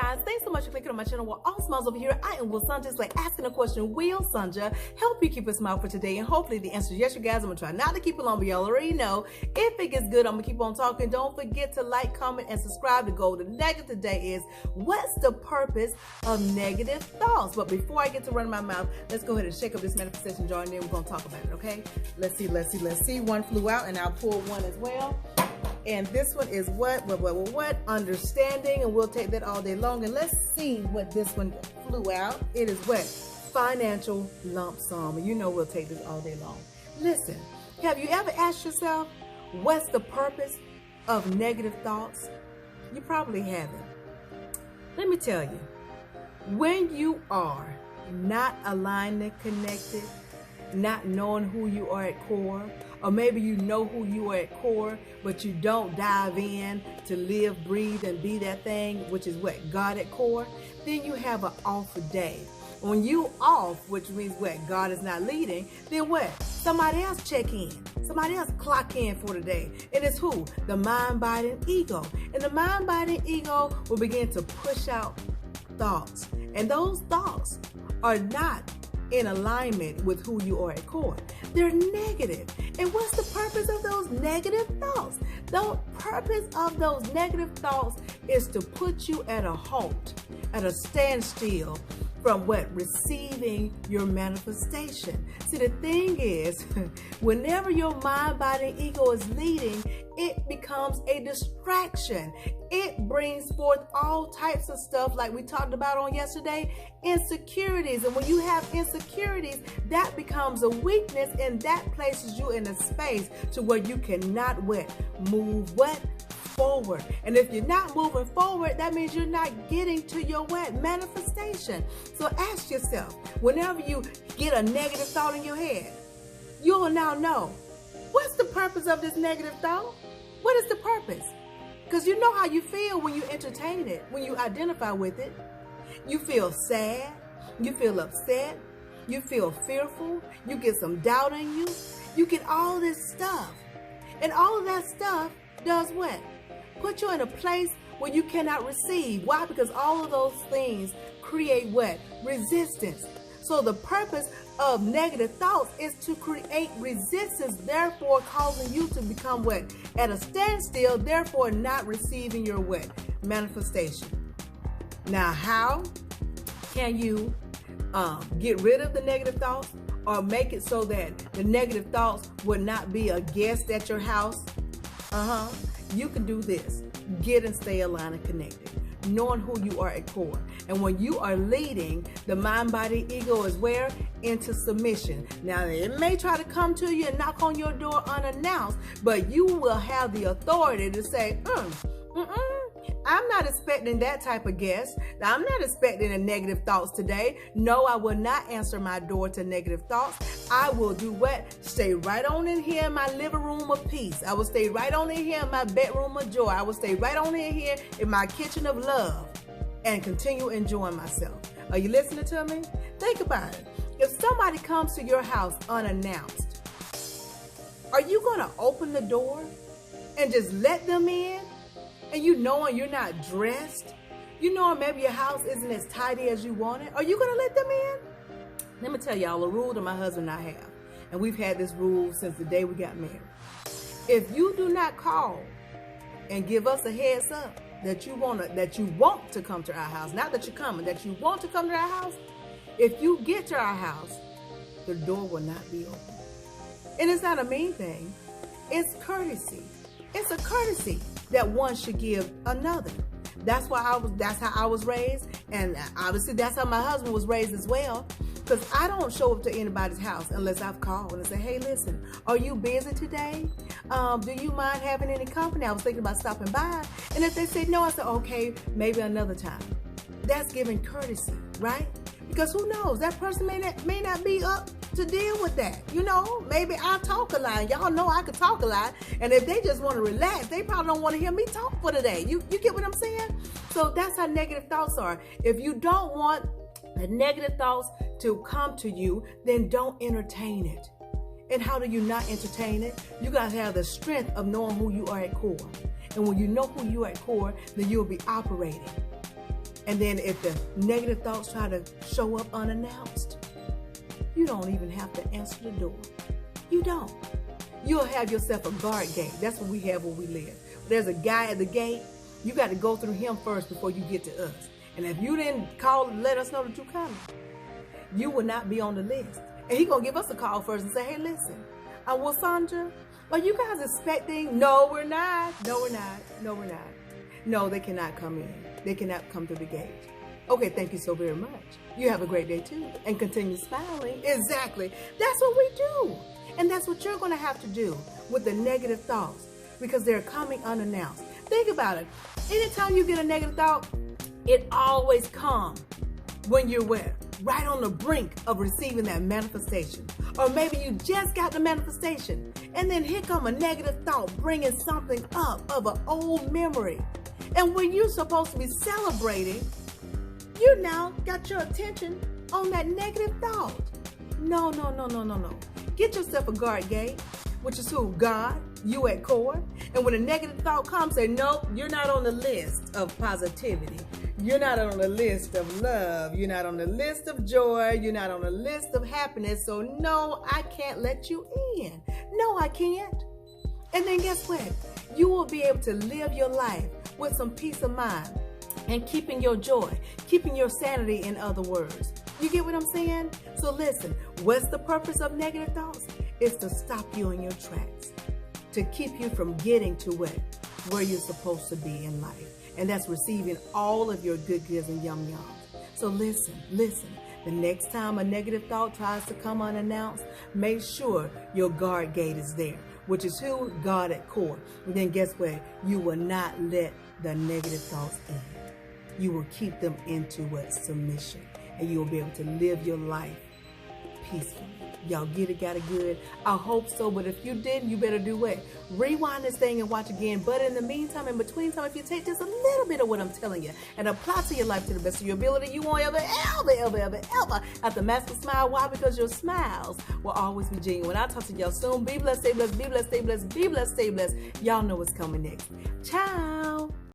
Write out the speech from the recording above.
guys, thanks so much for clicking on my channel. Well, all smiles over here. I am Will Sanja's like asking a question. Will Sanja help you keep a smile for today? And hopefully the answer is yes, you guys. I'm gonna try not to keep it long, but y'all already know if it gets good, I'm gonna keep on talking. Don't forget to like, comment, and subscribe. The goal of the nugget today is what's the purpose of negative thoughts? But before I get to running my mouth, let's go ahead and shake up this manifestation jar and then we're gonna talk about it, okay? Let's see. One flew out and I'll pull one as well. And this one is what? Understanding, and we'll take that all day long. And let's see what this one flew out. It is what? Financial lump sum. And you know we'll take this all day long. Listen, have you ever asked yourself, what's the purpose of negative thoughts? You probably haven't. Let me tell you, when you are not aligned and connected, not knowing who you are at core, or maybe you know who you are at core, but you don't dive in to live, breathe, and be that thing, which is what? God at core, then you have an off day. When you off, which means what? God is not leading, then what? Somebody else check in. Somebody else clock in for the day. And it's who? The mind-biting ego. And the mind-biting ego will begin to push out thoughts. And those thoughts are not in alignment with who you are at core. They're negative. And what's the purpose of those negative thoughts? The purpose of those negative thoughts is to put you at a halt, at a standstill from what? Receiving your manifestation. See, the thing is, whenever your mind-body ego is leading, it becomes a distraction. It brings forth all types of stuff like we talked about on yesterday, insecurities. And when you have insecurities, that becomes a weakness, and that places you in a space to where you cannot move forward. And if you're not moving forward, that means you're not getting to your manifestation. So ask yourself, whenever you get a negative thought in your head, you will now know, what's the purpose of this negative thought? What is the purpose? Because you know how you feel when you entertain it, when you identify with it. You feel sad, you feel upset, you feel fearful, you get some doubt in you, you get all this stuff. And all of that stuff does what? Put you in a place where you cannot receive. Why? Because all of those things create what? Resistance. So the purpose of negative thoughts is to create resistance, therefore causing you to become what? At a standstill, therefore not receiving your what? Manifestation. Now, how can you get rid of the negative thoughts or make it so that the negative thoughts would not be a guest at your house? You can do this. Get and stay aligned and connected, knowing who you are at core. And when you are leading, the mind-body ego is where? Into submission. Now, it may try to come to you and knock on your door unannounced, but you will have the authority to say, I'm not expecting that type of guest. I'm not expecting a negative thoughts today. No, I will not answer my door to negative thoughts. I will do what? Stay right on in here in my living room of peace. I will stay right on in here in my bedroom of joy. I will stay right on in here in my kitchen of love and continue enjoying myself. Are you listening to me? Think about it. If somebody comes to your house unannounced, are you going to open the door and just let them in? And you knowing you're not dressed, you knowing maybe your house isn't as tidy as you want it, are you going to let them in? Let me tell y'all a rule that my husband and I have, and we've had this rule since the day we got married. If you do not call and give us a heads up that you want to come to our house, not that you're coming, that you want to come to our house, if you get to our house, the door will not be open. And it's not a mean thing. It's courtesy. It's a courtesy that one should give another. That's how I was raised, and obviously that's how my husband was raised as well. Because I don't show up to anybody's house unless I've called and say, hey, listen, are you busy today? Do you mind having any company? I was thinking about stopping by. And if they say no, I said, okay, maybe another time. That's giving courtesy, right? Because who knows? That person may not be up to deal with that. You know, maybe I talk a lot. Y'all know I could talk a lot. And if they just want to relax, they probably don't want to hear me talk for the day. You get what I'm saying? So that's how negative thoughts are. If you don't want the negative thoughts to come to you, then don't entertain it. And how do you not entertain it? You got to have the strength of knowing who you are at core. And when you know who you are at core, then you'll be operating And then if the negative thoughts try to show up unannounced, you don't even have to answer the door. You don't. You'll have yourself a guard gate. That's what we have where we live. There's a guy at the gate. You got to go through him first before you get to us. And if you didn't call and let us know that you're coming, you will not be on the list. And he's going to give us a call first and say, hey, listen, Sandra, are you guys expecting? No, we're not. No, we're not. No, we're not. No, they cannot come in. They cannot come through the gate. Okay, thank you so very much. You have a great day too. And continue smiling. Exactly. That's what we do. And that's what you're going to have to do with the negative thoughts, because they're coming unannounced. Think about it. Anytime you get a negative thought, it always comes when you're where? Right on the brink of receiving that manifestation. Or maybe you just got the manifestation, and then here come a negative thought bringing something up of an old memory. And when you're supposed to be celebrating, you now got your attention on that negative thought. No, no, no, no, no, no. Get yourself a guard gate, which is who? God, you at core. And when a negative thought comes, say, nope, you're not on the list of positivity. You're not on the list of love. You're not on the list of joy. You're not on the list of happiness. So no, I can't let you in. No, I can't. And then guess what? You will be able to live your life with some peace of mind and keeping your joy, keeping your sanity, in other words. You get what I'm saying? So listen, what's the purpose of negative thoughts? It's to stop you in your tracks, to keep you from getting to where you're supposed to be in life. And that's receiving all of your good goods and yum yums. So listen, the next time a negative thought tries to come unannounced, make sure your guard gate is there, which is who? God at core. And then guess what? You will not let the negative thoughts in. You will keep them into submission. And you will be able to live your life peacefully. Y'all get it, got it good? I hope so, but if you didn't, you better do what? Rewind this thing and watch again. But in the meantime, in between time, if you take just a little bit of what I'm telling you and apply to your life to the best of your ability, you won't ever have to mask a smile. Why? Because your smiles will always be genuine. I'll talk to y'all soon. Be blessed, stay blessed, be blessed, stay blessed, be blessed, stay blessed. Y'all know what's coming next. Ciao.